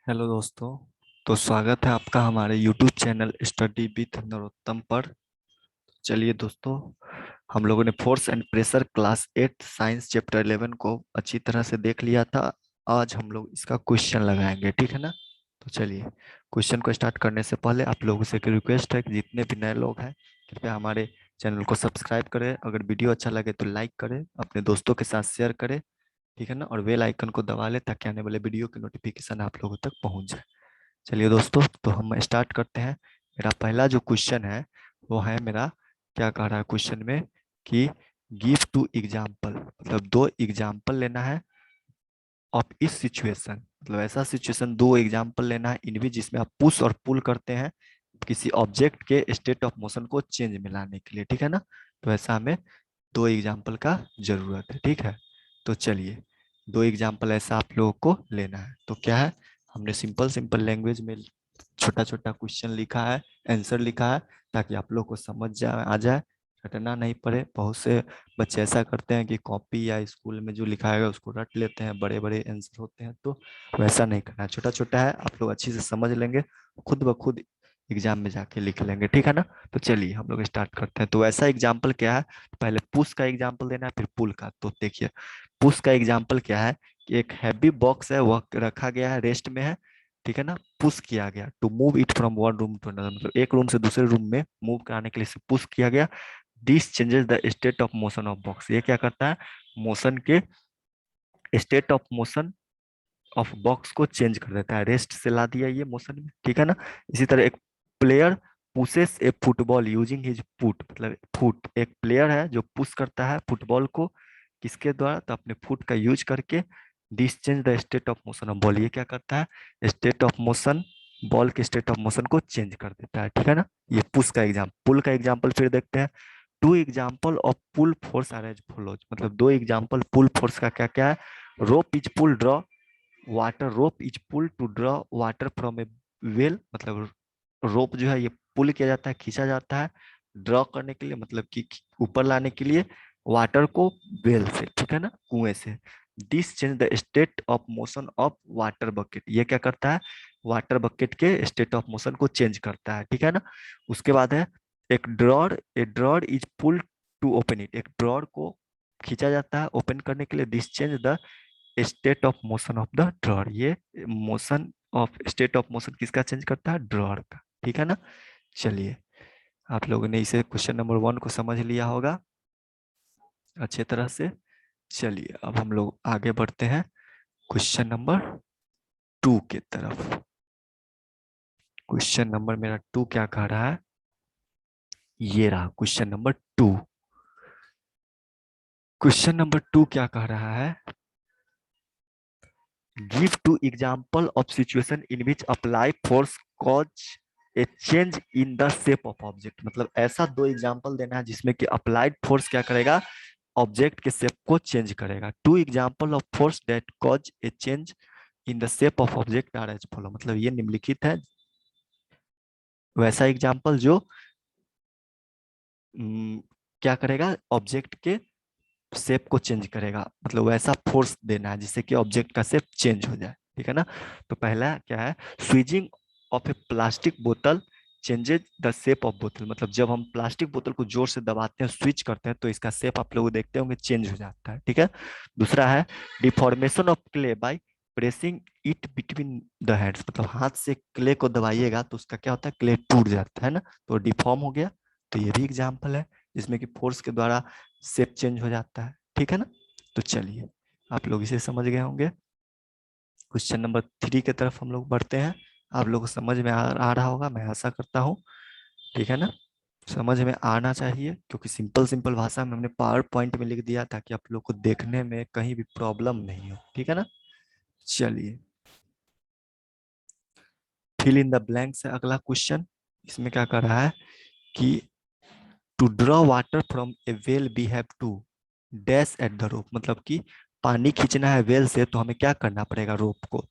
Hello दोस्तों। तो स्वागत है आपका हमारे YouTube channel study with Narottam पर। चलिए दोस्तों, हम लोगों ने force and pressure class 8 science chapter 11 को अच्छी तरह से देख लिया था। आज हम लोग इसका क्वेश्चन लगाएंगे, ठीक है ना। तो चलिए, क्वेश्चन को स्टार्ट करने से पहले आप लोगों से एक रिक्वेस्ट है कि जितने भी नए लोग हैं कृपया हमारे चैनल को सब्सक्राइब करें। अगर वीडियो अच्छा लगे तो लाइक करें, अपने दोस्तों के साथ शेयर करें, ठीक है ना। और बेल आइकन को दबा लें ताकि आने वाले वीडियो की नोटिफिकेशन आप लोगों तक पहुंच जाए। चलिए दोस्तों, तो हम स्टार्ट करते हैं। मेरा पहला जो क्वेश्चन है वो है मेरा, क्या कह रहा है क्वेश्चन में कि गिव टू एग्जाम्पल, मतलब दो एग्जाम्पल लेना है ऑफ इस सिचुएशन, मतलब ऐसा सिचुएशन दो एग्जाम्पल लेना है इन भी जिसमें आप पुश और पुल करते हैं किसी ऑब्जेक्ट के स्टेट ऑफ मोशन को चेंज में लाने के लिए, ठीक है ना। तो ऐसा हमें दो एग्जाम्पल का जरूरत है, ठीक है। तो चलिए, दो एग्जाम्पल ऐसा आप लोगों को लेना है। तो क्या है, हमने सिंपल सिंपल लैंग्वेज में छोटा छोटा क्वेश्चन लिखा है, आंसर लिखा है, ताकि आप लोग को समझ जाए आ जाए, रटना नहीं पड़े। बहुत से बच्चे ऐसा करते हैं कि कॉपी या स्कूल में जो लिखा है उसको रट लेते हैं, बड़े बड़े आंसर होते हैं। तो वैसा नहीं करना है, छोटा छोटा है, आप लोग अच्छी से समझ लेंगे, खुद ब खुद एग्जाम में जाके लिख लेंगे, ठीक है ना। तो चलिए हम लोग स्टार्ट करते हैं। तो वैसा एग्जाम्पल क्या है, पहले पुश का एग्जाम्पल देना है फिर पुल का। तो देखिए, पुश का एग्जाम्पल क्या है कि एक हैवी बॉक्स है, वह रखा गया है, रेस्ट में है, ठीक है ना। पुश किया गया to move it from one room to another, मतलब एक रूम से दूसरे रूम में मूव कराने के लिए इसे पुश किया गया। This changes the state of motion of box, ये क्या करता है, मोशन के state of motion of box को चेंज कर देता है, रेस्ट से ला दिया ये मोशन में, ठीक है ना। इसी तरह एक प्लेयर पुशेस ए फुटबॉल यूजिंग हिज फुट, मतलब फुट, एक प्लेयर है जो पुश करता है फुटबॉल को किसके द्वारा, तो अपने फुट का यूज करके। This change the state of motion of ball, ये क्या करता है, स्टेट ऑफ मोशन, बॉल के स्टेट ऑफ मोशन को चेंज कर देता है, ठीक है ना। ये पुश का एग्जाम्पल। पुल का एग्जाम्पल फिर देखते हैं। Two example of pull force are as follows, मतलब दो एग्जाम्पल पुल फोर्स का क्या क्या है। Rope is pull draw water, rope is pull to draw water from a well, मतलब रोप जो है ये पुल किया जाता है, खींचा जाता है ड्रॉ करने के लिए, मतलब कि ऊपर लाने के लिए वाटर को वेल से, ठीक है ना, कुएं से। This change the state of motion of water bucket, ये क्या करता है, वाटर बकेट के स्टेट ऑफ मोशन को चेंज करता है, ठीक है ना। उसके बाद है एक drawer, a drawer is pull to open it, एक ड्रॉर को खींचा जाता है ओपन करने के लिए। This change the state of motion of the drawer, ये motion of state of motion किसका चेंज करता है, ड्रॉर का, ठीक है ना। चलिए, आप लोगों ने इसे क्वेश्चन नंबर 1 को समझ लिया होगा अच्छे तरह से। चलिए अब हम लोग आगे बढ़ते हैं क्वेश्चन नंबर 2 की तरफ। क्वेश्चन नंबर मेरा 2 क्या कह रहा है, ये रहा क्वेश्चन नंबर 2। क्वेश्चन नंबर 2 क्या कह रहा है, give two example of situation in which apply force cause a change in the shape of object, मतलब ऐसा दो एग्जाम्पल देना है जिसमें कि अप्लाइड फोर्स क्या करेगा, ऑब्जेक्ट के शेप को चेंज करेगा। Two example of force that cause a change in the shape of object are as follow, मतलब ये निम्नलिखित है वैसा एग्जाम्पल जो क्या करेगा, ऑब्जेक्ट के शेप को चेंज करेगा, मतलब वैसा फोर्स देना है जिससे कि ऑब्जेक्ट का शेप चेंज हो जाए, ठीक है ना। तो पहला क्या है, स्वीजिंग ऑफ ए प्लास्टिक बोतल चेंजेस द शेप ऑफ बोतल, मतलब जब हम प्लास्टिक बोतल को जोर से दबाते हैं, स्विच करते हैं, तो इसका शेप आप लोग देखते होंगे चेंज हो जाता है, ठीक है। दूसरा है deformation of clay by pressing it between the hands, मतलब हाथ से क्ले को दबाइएगा तो उसका क्या होता है, क्ले टूट जाता है ना, तो डिफॉर्म हो गया। तो ये भी एग्जाम्पल है जिसमें कि फोर्स के द्वारा शेप चेंज हो जाता है, ठीक है ना। तो चलिए, आप लोग इसे समझ गए होंगे। क्वेश्चन नंबर 3 की तरफ हम लोग बढ़ते हैं। आप लोग को समझ में आ रहा होगा, मैं आशा करता हूँ, ठीक है ना। समझ में आना चाहिए क्योंकि सिंपल सिंपल भाषा में हमने पावर पॉइंट में लिख दिया ताकि आप लोग को देखने में कहीं भी प्रॉब्लम नहीं हो, ठीक है ना। चलिए, फिल इन द ब्लैंक से अगला क्वेश्चन। इसमें क्या कर रहा है कि to draw water from a well we have to dash at the rope, मतलब कि पानी खींचना है वेल से तो हमें क्या करना पड़ेगा, रोप को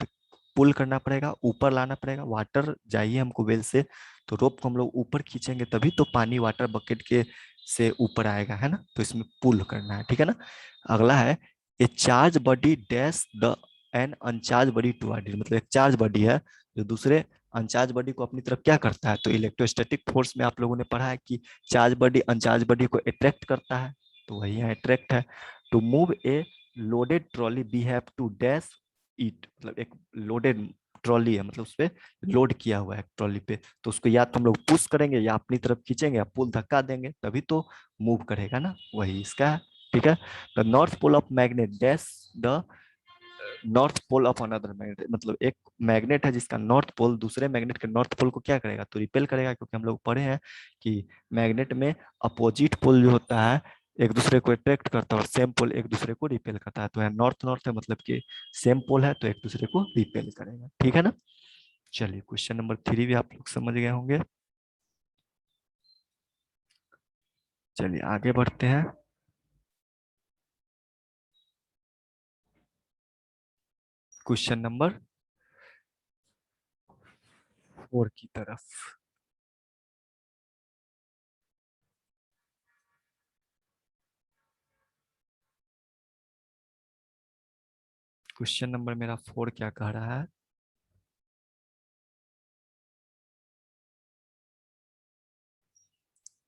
पुल करना पड़ेगा, ऊपर लाना पड़ेगा, वाटर चाहिए हमको वेल से, तो रोप को हम लोग ऊपर खींचेंगे तभी तो पानी वाटर बकेट के से ऊपर आएगा, है ना। तो इसमें पुल करना है, ठीक है ना। अगला है a charge body dash the an uncharged body toward it, मतलब एक चार्ज बॉडी है जो दूसरे अनचार्ज बॉडी को अपनी तरफ क्या करता है। तो इलेक्ट्रोस्टैटिक फोर्स में आप लोगों ने पढ़ा है कि चार्ज बॉडी अनचार्ज बॉडी को अट्रैक्ट करता है, तो वही यहाँ अट्रैक्ट है। To move a loaded trolley we have to dash it, मतलब एक लोडेड ट्रॉली है, मतलब उस पर लोड किया हुआ है ट्रॉली पे, तो उसको या तो हम लोग पुश करेंगे या अपनी तरफ खींचेंगे या पुल धक्का देंगे, तभी तो मूव करेगा ना, वही इसका है। ठीक है, the north pole of magnet dash the north pole of another magnet, मतलब एक मैग्नेट है जिसका नॉर्थ पोल दूसरे मैग्नेट के नॉर्थ पोल को क्या करेगा, तो रिपेल करेगा, क्योंकि हम लोग पढ़े हैं कि मैग्नेट में अपोजिट पोल जो होता है एक दूसरे को अट्रैक्ट करता है और सेम पोल एक दूसरे को रिपेल करता है। तो यहाँ नॉर्थ नॉर्थ है, मतलब कि सेम पोल है तो एक दूसरे को रिपेल करेगा। ठीक है ना। चलिए क्वेश्चन नंबर 3 भी आप लोग समझ गए होंगे। चलिए आगे बढ़ते हैं। क्वेश्चन नंबर 4 की तरफ। क्वेश्चन नंबर मेरा 4 क्या कह रहा है।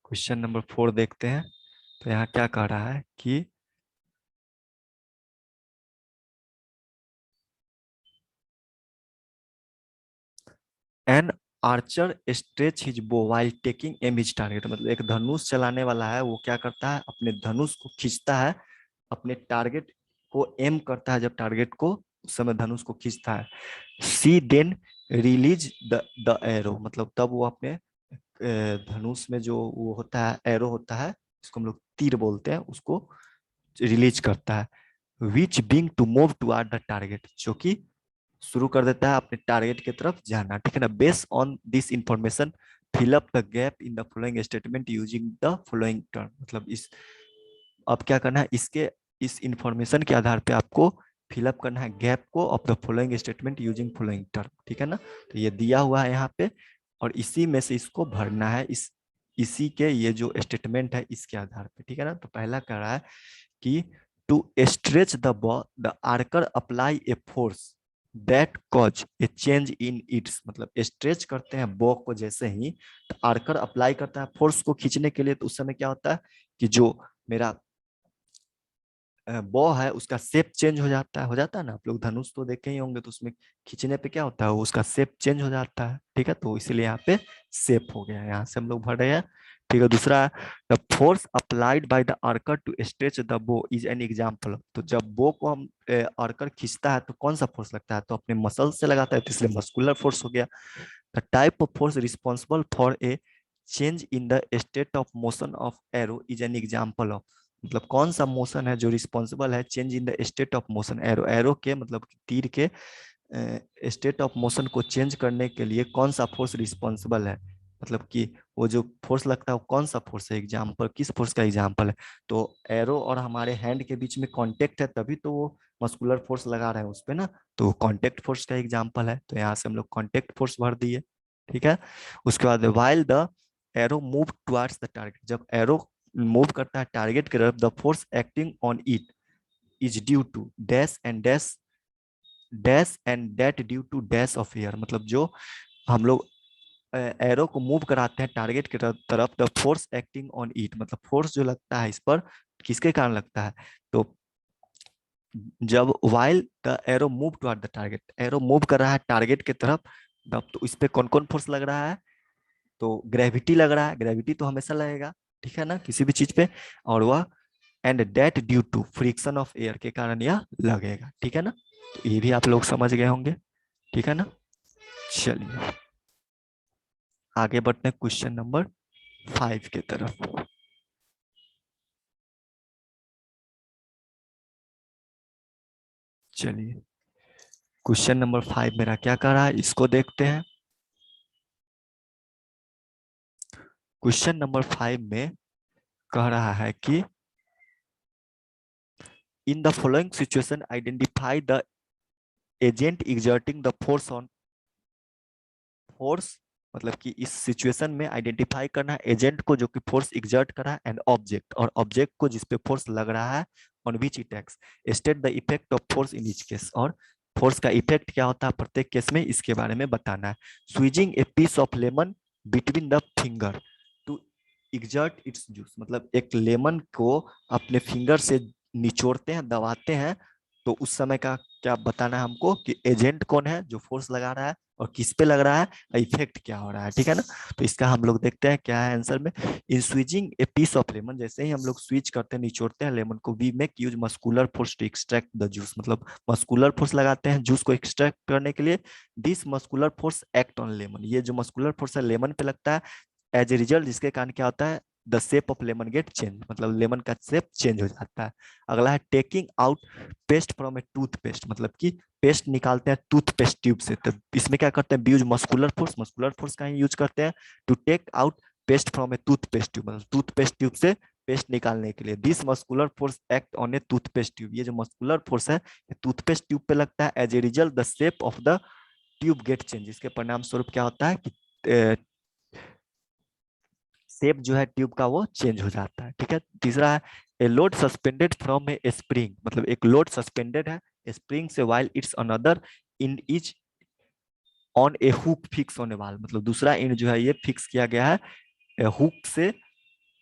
क्वेश्चन नंबर 4 देखते हैं। तो यहाँ क्या कह रहा है कि an archer stretch his bow while taking aim his target, मतलब एक धनुष चलाने वाला है, वो क्या करता है अपने धनुष को खींचता है, अपने टारगेट को एम करता है, जब टारगेट को उस समय धनुष को खींचता है। सी देन रिलीज द एरो, मतलब तब वो अपने धनुष में जो वो होता है एरो होता है, इसको हम लोग तीर बोलते हैं, उसको रिलीज करता है। Which being to move toward the target, जो कि शुरू कर देता है अपने टारगेट की तरफ जाना। ठीक है ना। Based on this information fill up the gap in the following statement using the following term, मतलब इस अब क्या करना है, इसके इस इंफॉर्मेशन के आधार पे आपको फिलअप करना है गैप को of the following statement using following term. ठीक है ना। तो ये दिया हुआ है यहाँ पे और इसी में से इसको भरना है, इसी के ये जो स्टेटमेंट है इसके आधार पे। ठीक है ना। तो पहला कह रहा है कि to stretch the archer apply a force that cause a change in its, मतलब स्ट्रेच करते हैं बॉ को जैसे ही, तो आर्कर अप्लाई करता है फोर्स को खींचने के लिए, तो उस समय क्या होता है कि जो मेरा बॉ है उसका शेप चेंज हो जाता है ना। आप लोग धनुष तो देखे ही होंगे, तो उसमें खींचने पे क्या होता है, उसका शेप चेंज हो जाता है। ठीक है, तो इसीलिए यहाँ पे शेप हो गया, यहाँ से हम लोग भर रहे हैं। ठीक है, दूसरा the force applied by the archer to stretch the bow is an example. तो जब बो को हम आर्कर खींचता है तो कौन सा फोर्स लगता है, तो अपने मसल से लगाता है, तो इसलिए मस्कुलर फोर्स हो गया। The type of force responsible for a change in the state of motion of arrow is an example of, मतलब कौन सा मोशन है जो रिस्पॉन्सिबल है change in the state of motion arrow, arrow के मतलब तीर के स्टेट ऑफ मोशन को चेंज करने के लिए कौन सा फोर्स रिस्पॉन्सिबल है, मतलब कि वो जो फोर्स लगता है वो कौन सा फोर्स है, एग्जाम्पल किस फोर्स का एग्जाम्पल है। तो एरो और हमारे हैंड के बीच में कांटेक्ट है, तभी तो वो मस्कुलर फोर्स लगा रहे हैं उस पे ना, तो कांटेक्ट फोर्स का एग्जाम्पल है, तो यहाँ से हम लोग कांटेक्ट फोर्स भर दिए। ठीक है, उसके बाद while the arrow move towards the target, जब एरो मूव करता है टारगेट की तरफ, the force acting on it is due to dash and dash dash and that due to dash of air, मतलब जो हम लोग एरो को मूव कराते हैं टारगेट की तरफ, the force acting on it, मतलब फोर्स जो लगता है इस पर किसके कारण लगता है, तो जब while the arrow move toward the target, arrow move कर रहा है टारगेट की तरफ, तब तो इस पे कौन कौन फोर्स लग रहा है, तो ग्रेविटी लग रहा है, ग्रेविटी तो हमेशा लगेगा। ठीक है ना, किसी भी चीज पे, और वह and that due to friction of air के कारण यह लगेगा। ठीक है ना, तो ये भी आप लोग समझ गए होंगे। ठीक है ना। चलिए आगे बढ़ते हैं क्वेश्चन नंबर 5 की तरफ। चलिए क्वेश्चन नंबर 5 मेरा क्या कह रहा है इसको देखते हैं। क्वेश्चन नंबर 5 में कह रहा है कि इन the following situation identify the agent exerting the force on force, मतलब कि इस सिचुएशन में आइडेंटिफाई करना है एजेंट को जो कि फोर्स एग्जर्ट कर रहा है, एंड ऑब्जेक्ट और ऑब्जेक्ट को जिस पे फोर्स लग रहा है, on which it acts, state the effect of force in each case, और फोर्स का इफेक्ट क्या होता है प्रत्येक केस में, इसके बारे में बताना है। Squeezing a piece of lemon between the finger to exert its juice, मतलब एक लेमन को अपने फिंगर से निचोड़ते हैं, दबाते हैं, तो उस समय का क्या बताना है हमको कि एजेंट कौन है जो फोर्स लगा रहा है और किस पे लग रहा है, इफेक्ट क्या हो रहा है, ठीक है ना। तो इसका हम लोग देखते हैं क्या है आंसर में। In switching a piece of lemon, जैसे ही हम लोग स्विच करते हैं, निचोड़ते हैं लेमन को, we make use muscular force to extract the juice, मतलब मस्कुलर फोर्स लगाते हैं जूस को एक्सट्रैक्ट करने के लिए। This muscular force act on lemon, ये जो मस्कुलर फोर्स है लेमन पे लगता है। एज ए रिजल्ट जिसके कारण क्या होता है, the shape of lemon get change, मतलब लेमन का शेप चेंज हो जाता है। अगला है taking out paste from a toothpaste, मतलब कि पेस्ट निकालते हैं टूथपेस्ट ट्यूब से, तो इसमें क्या करते हैं, use muscular force, muscular force का ही यूज करते हैं to take out paste from a toothpaste tube, मतलब टूथपेस्ट ट्यूब से पेस्ट निकालने के लिए। This muscular force act on a toothpaste tube, ये जो मस्कुलर फोर्स है ये टूथपेस्ट ट्यूब पे लगता है। As a result the shape of the tube get change, इसके परिणाम स्वरूप क्या होता है कि शेप जो है ट्यूब का वो चेंज हो जाता है, ठीक है। तीसरा है a load suspended from a spring, मतलब एक लोड सस्पेंडेड है स्प्रिंग से, while its another in each on a hook fix on a wall, मतलब दूसरा इंड जो है ये फिक्स किया गया है हुक से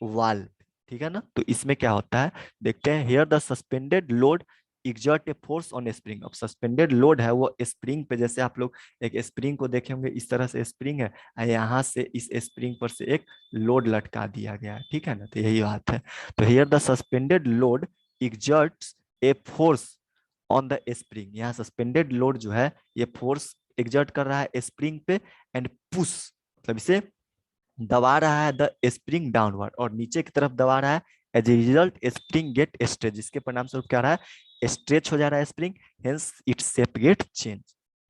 वाल, ठीक है ना। तो इसमें क्या होता है देखते हैं, here the suspended load exert a force on A spring. अब सस्पेंडेड लोड है वो स्प्रिंग पे, जैसे आप लोग एक स्प्रिंग को देखे होंगे, इस तरह से स्प्रिंग है, यहाँ से इस स्प्रिंग पर से एक लोड लटका दिया गया है, ठीक है ना, तो यही बात है। तो here the suspended load exerts a force on the spring, यहाँ सस्पेंडेड लोड जो है ये फोर्स एग्जर्ट कर रहा है स्प्रिंग पे, एंड पुश मतलब इसे दबा रहा है द स्प्रिंग डाउनवर्ड, और नीचे की तरफ दबा रहा है। As a result spring get stretch, जिसके परिणाम स्वरूप क्या रहा है, स्ट्रेच हो जा रहा है spring, hence its shape get change,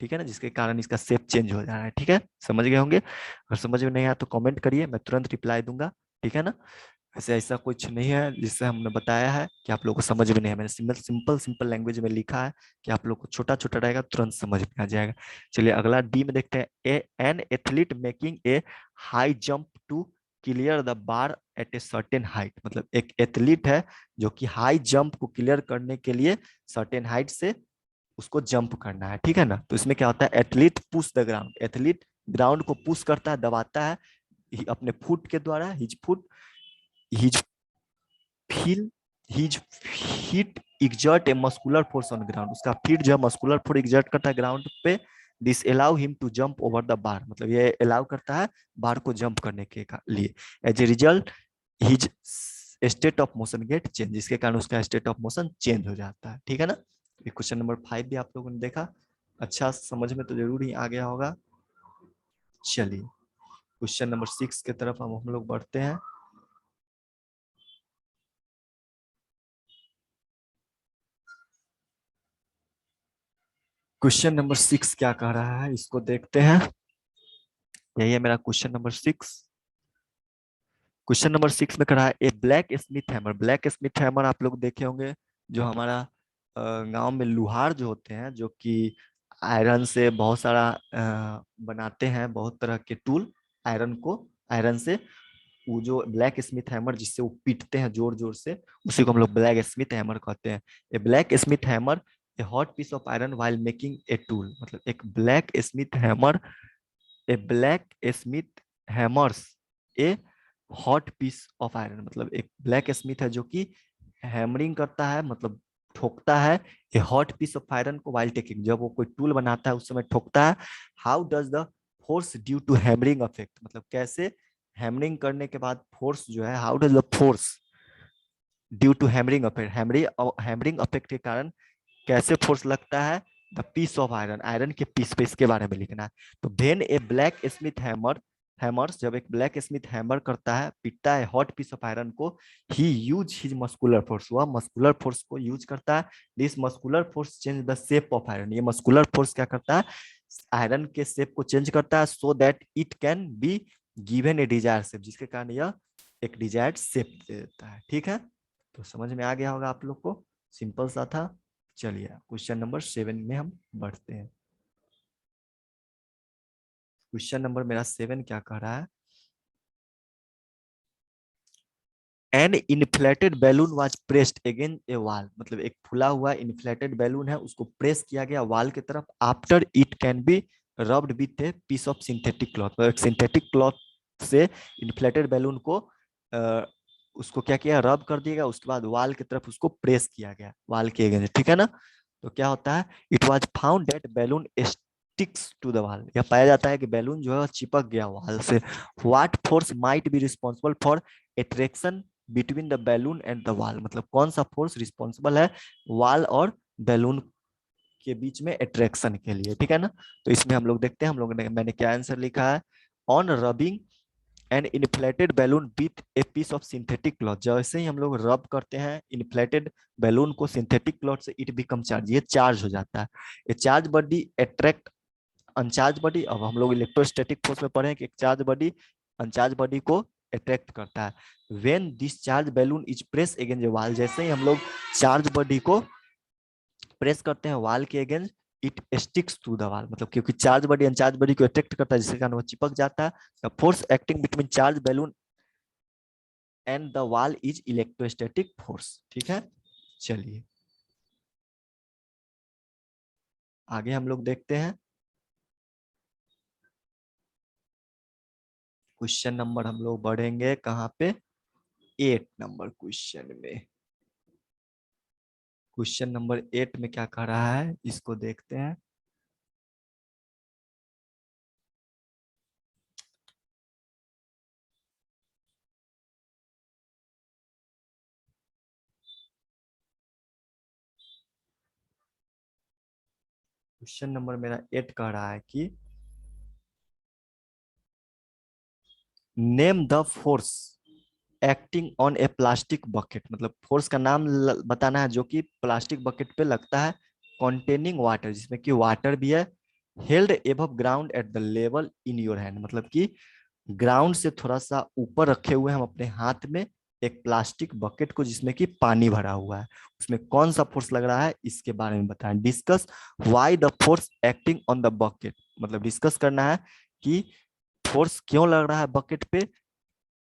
ठीक है ना, जिसके कारण इसका शेप चेंज हो जा रहा है, ठीक है। समझ गए होंगे, अगर समझ में नहीं आया तो कमेंट करिए, मैं तुरंत रिप्लाई दूंगा, ठीक है ना। ऐसे ऐसा कुछ नहीं है जिससे हमने बताया है कि आप लोगों को समझ में नहीं है, मैंने सिंपल सिंपल सिंपल लैंग्वेज में लिखा है कि आप लोग को छोटा छोटा रहेगा तुरंत समझ में आ जाएगा। चलिए अगला डी में देखते हैं, an athlete making a high jump to clear the bar at a certain height, मतलब एक एथलीट है जो कि हाई जंप को क्लियर करने के लिए सर्टेन हाइट से उसको जंप करना है, ठीक है ना। तो इसमें क्या होता है, athlete push the ground, athlete ground को पुश करता है, दबाता है अपने फुट के द्वारा, his foot, his feel, his feet exert a muscular force on ground, उसका फीट जो है मस्कुलर फोर्स एग्जर्ट करता है ग्राउंड पे। This allow him to jump over the bar, मतलब ये अलाउ करता है बार को जंप करने के लिए। As a result his state of motion get change, जिसके कारण उसका स्टेट ऑफ मोशन चेंज हो जाता है, ठीक है ना। क्वेश्चन नंबर 5 भी आप लोगों ने देखा, अच्छा समझ में तो जरूर ही आ गया होगा। चलिए क्वेश्चन नंबर 6 की तरफ हम लोग बढ़ते हैं। क्वेश्चन नंबर 6 क्या कह रहा है इसको देखते हैं, यही है मेरा क्वेश्चन नंबर 6। क्वेश्चन नंबर 6 में कह रहा है a blacksmith hammer, blacksmith hammer आप लोग देखे होंगे, जो हमारा गांव में लुहार जो होते हैं, जो कि आयरन से बहुत सारा बनाते हैं, बहुत तरह के टूल आयरन को, आयरन से वो जो ब्लैक स्मिथ हैमर जिससे वो पीटते हैं जोर जोर से, उसी को हम लोग ब्लैक स्मिथ हैमर कहते हैं। A blacksmith hammer a hot piece of iron while making a tool, मतलब एक blacksmith hammer, a blacksmith hammers a hot piece of iron, मतलब एक ब्लैक स्मिथ है जो कि हैमरिंग करता है, मतलब ठोकता है a hot piece of iron को वाइल टेकिंग, जब वो कोई टूल बनाता है उस समय ठोकता है। How does the force due to hammering affect, मतलब कैसे हैमरिंग करने के बाद फोर्स जो है, how does the force due to hammering affect, hammering affect के कारण कैसे फोर्स लगता है the piece of iron, iron के पीस पे, इसके बारे में लिखना है। तो when a blacksmith hammers, जब एक ब्लैक स्मिथ हैमर करता है, पीटता है हॉट पीस ऑफ आयरन को, ही यूज हिज मस्कुलर फोर्स, वह मस्कुलर फोर्स को यूज करता है। This muscular force change the shape of iron, ये मस्कुलर फोर्स क्या करता है, आयरन के शेप को चेंज करता है, so that it can be given A Dzire shape, जिसके कारण यह एक डिजायर्ड शेप दे देता है, ठीक है। तो समझ में आ गया होगा आप लोग को, सिंपल सा था। चलिए क्वेश्चन नंबर 7 में हम बढ़ते हैं। क्वेश्चन नंबर मेरा 7 क्या कह रहा है, an inflated balloon was pressed again a wall, मतलब एक फुला हुआ इन्फ्लेटेड बैलून है, उसको प्रेस किया गया वॉल की तरफ। After it can be rubbed with a piece of synthetic cloth, मतलब एक सिंथेटिक क्लॉथ से इन्फ्लेटेड बैलून को उसको क्या किया, रब कर दिया गया। उसके बाद वॉल की तरफ उसको प्रेस किया गया, वॉल के अगेंस्ट, ठीक है ना। तो क्या होता है, it was found that balloon sticks to the wall, यह पाया जाता है कि बैलून जो है चिपक गया वॉल से। What force might be responsible for attraction between the balloon and the wall, मतलब कौन सा फोर्स रिस्पॉन्सिबल है वॉल और बैलून के बीच में अट्रैक्शन के लिए, ठीक है ना। तो इसमें हम लोग देखते हैं, हम लोग ने, मैंने क्या आंसर लिखा है, on rubbing and inflated balloon with a piece of synthetic cloth, जैसे ही हम लोग रब करते हैं इन्फ्लेटेड बैलून को सिंथेटिक क्लॉथ से, इट बिकम चार्ज, ये चार्ज हो जाता है। A charge body attract uncharged body. अब हम लोग इलेक्ट्रोस्टैटिक फोर्स में पढ़े कि एक चार्ज बॉडी अनचार्ज बॉडी को अट्रैक्ट करता है। When this charge balloon is press against the wall, जैसे ही हम लोग चार्ज बॉडी को प्रेस करते हैं वॉल के against, it sticks to the wall, मतलब क्योंकि चार्ज बॉडी अनचार्ज बॉडी को अट्रैक्ट करता है, जिसके कारण वो चिपक जाता है। The force acting between charge balloon and the wall is electrostatic force, ठीक है। चलिए आगे हम लोग देखते हैं। क्वेश्चन नंबर हम लोग बढ़ेंगे कहाँ पे, 8 नंबर क्वेश्चन में। क्वेश्चन नंबर 8 में क्या कह रहा है, इसको देखते हैं। क्वेश्चन नंबर मेरा 8 कह रहा है कि name the force acting on A plastic bucket, मतलब फोर्स का नाम बताना है जो कि प्लास्टिक बकेट पे लगता है, कंटेनिंग वाटर, जिसमें कि वाटर भी है, held above ground at the level in your hand, मतलब कि ग्राउंड से थोड़ा सा ऊपर रखे हुए हम अपने हाथ में एक प्लास्टिक बकेट को, जिसमें कि पानी भरा हुआ है, उसमें कौन सा फोर्स लग रहा है इसके बारे में बताएं। Discuss why the force acting on the bucket, मतलब डिस्कस करना है कि फोर्स क्यों लग रहा है बकेट पे।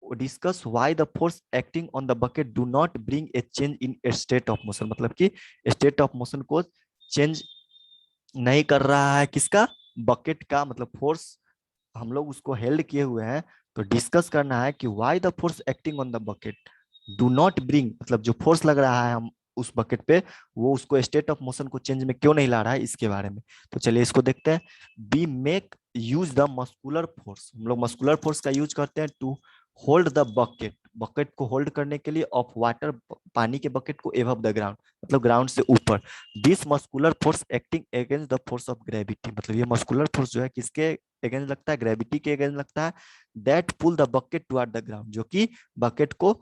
Discuss why the force acting on the bucket do not bring a change in state of motion, मतलब कि स्टेट ऑफ मोशन को चेंज नहीं कर रहा है किसका, बकेट का, मतलब फोर्स हम लोग उसको हेल्ड किए हुए हैं। तो डिस्कस करना है कि why the force acting on the bucket do not bring, मतलब जो फोर्स लग रहा है हम उस बकेट पे, वो उसको स्टेट ऑफ मोशन को चेंज में क्यों नहीं ला रहा है, इसके बारे में। तो चलिए इसको देखते हैं। We make use the muscular force, हम लोग मस्कुलर फोर्स का यूज करते हैं to hold the bucket, bucket को होल्ड करने के लिए, ऑफ वाटर, पानी के बकेट को एबव द ग्राउंड, मतलब ग्राउंड से ऊपर। This muscular force acting against the force of gravity, मतलब ये मस्कुलर फोर्स जो है किसके अगेंस्ट लगता है, ग्रेविटी के अगेंस्ट लगता है। That pull the bucket toward the ground, जो कि बकेट को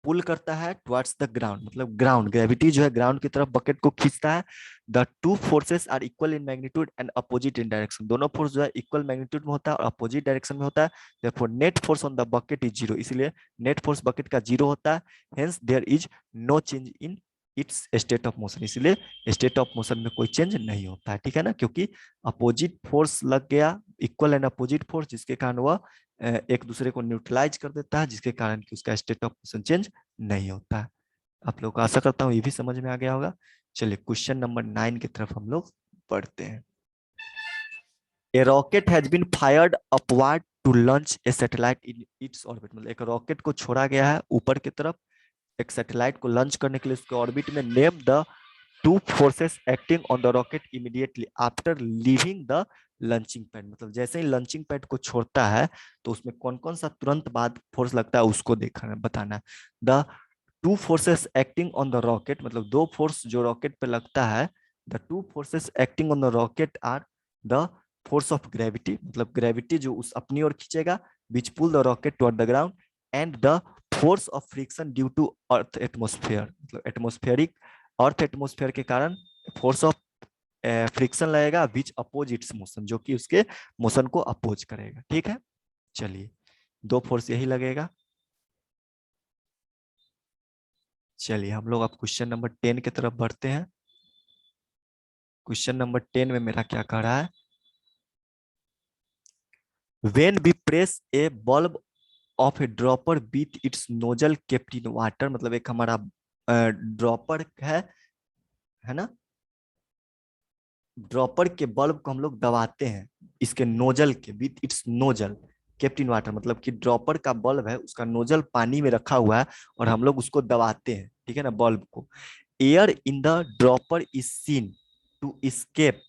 पुल करता है टुवर्ड्स द ग्राउंड, मतलब ग्राउंड, ग्रेविटी जो है ग्राउंड की तरफ बकेट को खींचता है। The two forces are equal in magnitude and opposite in direction, दोनों फोर्स जो है इक्वल मैग्नीट्यूड में होता है और अपोजिट डायरेक्शन में होता है। Therefore net force on the bucket is zero, इसलिए नेट फोर्स बकेट का जीरो होता है। Hence there is no change in its state of motion, इसलिए स्टेट ऑफ मोशन में कोई चेंज नहीं होता है, ठीक है ना, क्योंकि अपोजिट फोर्स लग गया, इक्वल एंड अपोजिट फोर्स, जिसके कारण वह एक दूसरे को न्यूट्रलाइज कर देता है, जिसके कारण कि उसका स्टेट ऑफ मोशन चेंज नहीं होता है। आप लोग को आशा करता हूँ ये भी समझ में आ गया होगा। चलिए क्वेश्चन नंबर 9 की तरफ हम लोग बढ़ते हैं। A rocket has been fired upward to launch a satellite in its orbit, मतलब एक रॉकेट को छोड़ा गया है ऊपर की तरफ एक सैटेलाइट को लॉन्च करने के लिए उसके ऑर्बिट में। Name the two forces acting on the rocket immediately after leaving the launching pad, मतलब जैसे ही लॉन्चिंग पैड को छोड़ता है तो उसमें कौन कौन सा तुरंत बाद फोर्स लगता है उसको देखना बताना है। The two forces acting on the rocket, मतलब दो फोर्स जो रॉकेट पे लगता है। The two forces acting on the rocket are the force of gravity, मतलब ग्रेविटी जो उस अपनी ओर खींचेगा, which pull the rocket toward the ground, and the force of friction due to earth atmosphere, मतलब एटमोस्फेरिक अर्थ एटमोस्फेयर के कारण force of friction लगेगा, विच अपोज इट्स मोशन, जो कि उसके मोशन को अपोज करेगा, ठीक है। चलिए दो फोर्स यही लगेगा। चलिए हम लोग अब क्वेश्चन नंबर 10 की तरफ बढ़ते हैं। क्वेश्चन नंबर 10 में मेरा क्या कह रहा है, when we press a bulb of a dropper with its nozzle kept in water, मतलब एक हमारा ड्रॉपर है ना, ड्रॉपर के बल्ब को हम लोग दबाते हैं इसके नोजल के, with its nozzle kept in water, मतलब कि ड्रॉपर का बल्ब है उसका नोजल पानी में रखा हुआ है और हम लोग उसको दबाते हैं, ठीक है ना, बल्ब को। Air in the dropper is seen to escape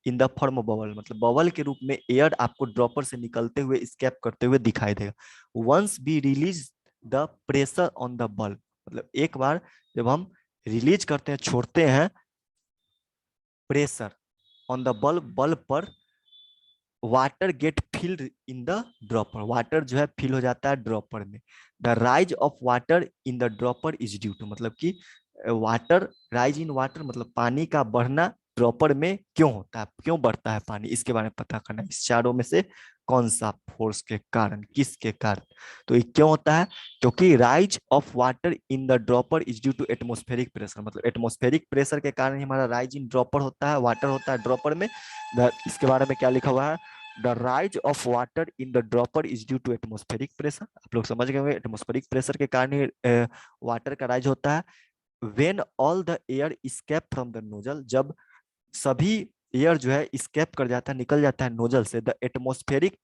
in the form of bubble, मतलब बबल के रूप में एयर आपको ड्रॉपर से निकलते हुए स्केप करते हुए दिखाई देगा। Once we release the pressure on the bulb, मतलब एक बार जब हम रिलीज करते हैं, छोड़ते हैं pressure on the bulb, bulb पर, water get filled in the dropper, water जो है फिल हो जाता है ड्रॉपर में। The rise of water in the dropper is due to, मतलब कि वाटर राइज इन वाटर मतलब पानी का बढ़ना ड्रॉपर में क्यों होता है, क्यों बढ़ता है पानी, इसके बारे में पता करना है। इस चारों में से कौन सा फोर्स के कारण, किसके कारण, तो ये क्यों होता है, क्योंकि rise of water in the dropper is due to atmospheric pressure, मतलब एटमॉस्फेरिक प्रेशर के कारण ही हमारा राइज इन ड्रॉपर होता है, वाटर होता है ड्रॉपर में। इसके बारे में क्या लिखा हुआ है, the rise of water in the dropper is due to atmospheric pressure, आप लोग समझ गए होंगे, एटमॉस्फेरिक प्रेशर के कारण ही वाटर का राइज होता है। When all the air escape from the nozzle, जब सभी एयर जो है स्केप कर जाता है, निकल जाता है नोजल से, the atmospheric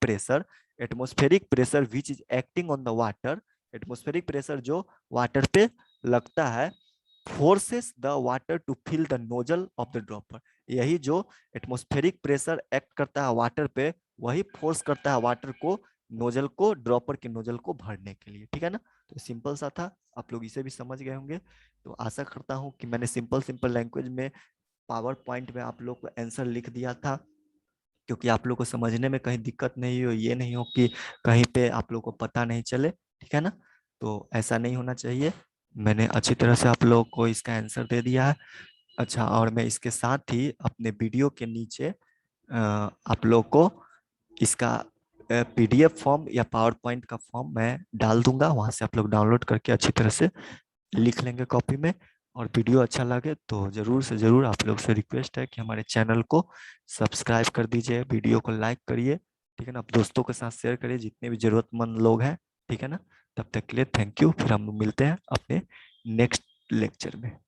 pressure which is acting on the water, atmospheric pressure जो वाटर पे लगता है, forces the water to fill the nozzle of the dropper, यही जो एटमॉस्फेरिक प्रेशर एक्ट करता है वाटर पे, वही फोर्स करता है वाटर को, नोजल को, ड्रॉपर के नोजल को भरने के लिए, ठीक है ना। तो सिंपल सा था, आप लोग इसे भी समझ गए होंगे। तो आशा करता हूँ कि मैंने सिंपल सिंपल लैंग्वेज में पावर पॉइंट में आप लोग को आंसर लिख दिया था, क्योंकि आप लोग को समझने में कहीं दिक्कत नहीं हो, ये नहीं हो कि कहीं पे आप लोग को पता नहीं चले, ठीक है ना। तो ऐसा नहीं होना चाहिए, मैंने अच्छी तरह से आप लोग को इसका आंसर दे दिया है। अच्छा, और मैं इसके साथ ही अपने वीडियो के नीचे आप लोग को इसका पीडीएफ फॉर्म या पावर पॉइंट का फॉर्म मैं डाल दूंगा, वहां से आप लोग डाउनलोड करके अच्छी तरह से लिख लेंगे कॉपी में। और वीडियो अच्छा लगे तो जरूर से जरूर आप लोग से रिक्वेस्ट है कि हमारे चैनल को सब्सक्राइब कर दीजिए, वीडियो को लाइक करिए, ठीक है ना, दोस्तों के साथ शेयर करिए जितने भी जरूरतमंद लोग हैं, ठीक है ना। तब तक के लिए थैंक यू, फिर हम लोग मिलते हैं अपने नेक्स्ट लेक्चर में।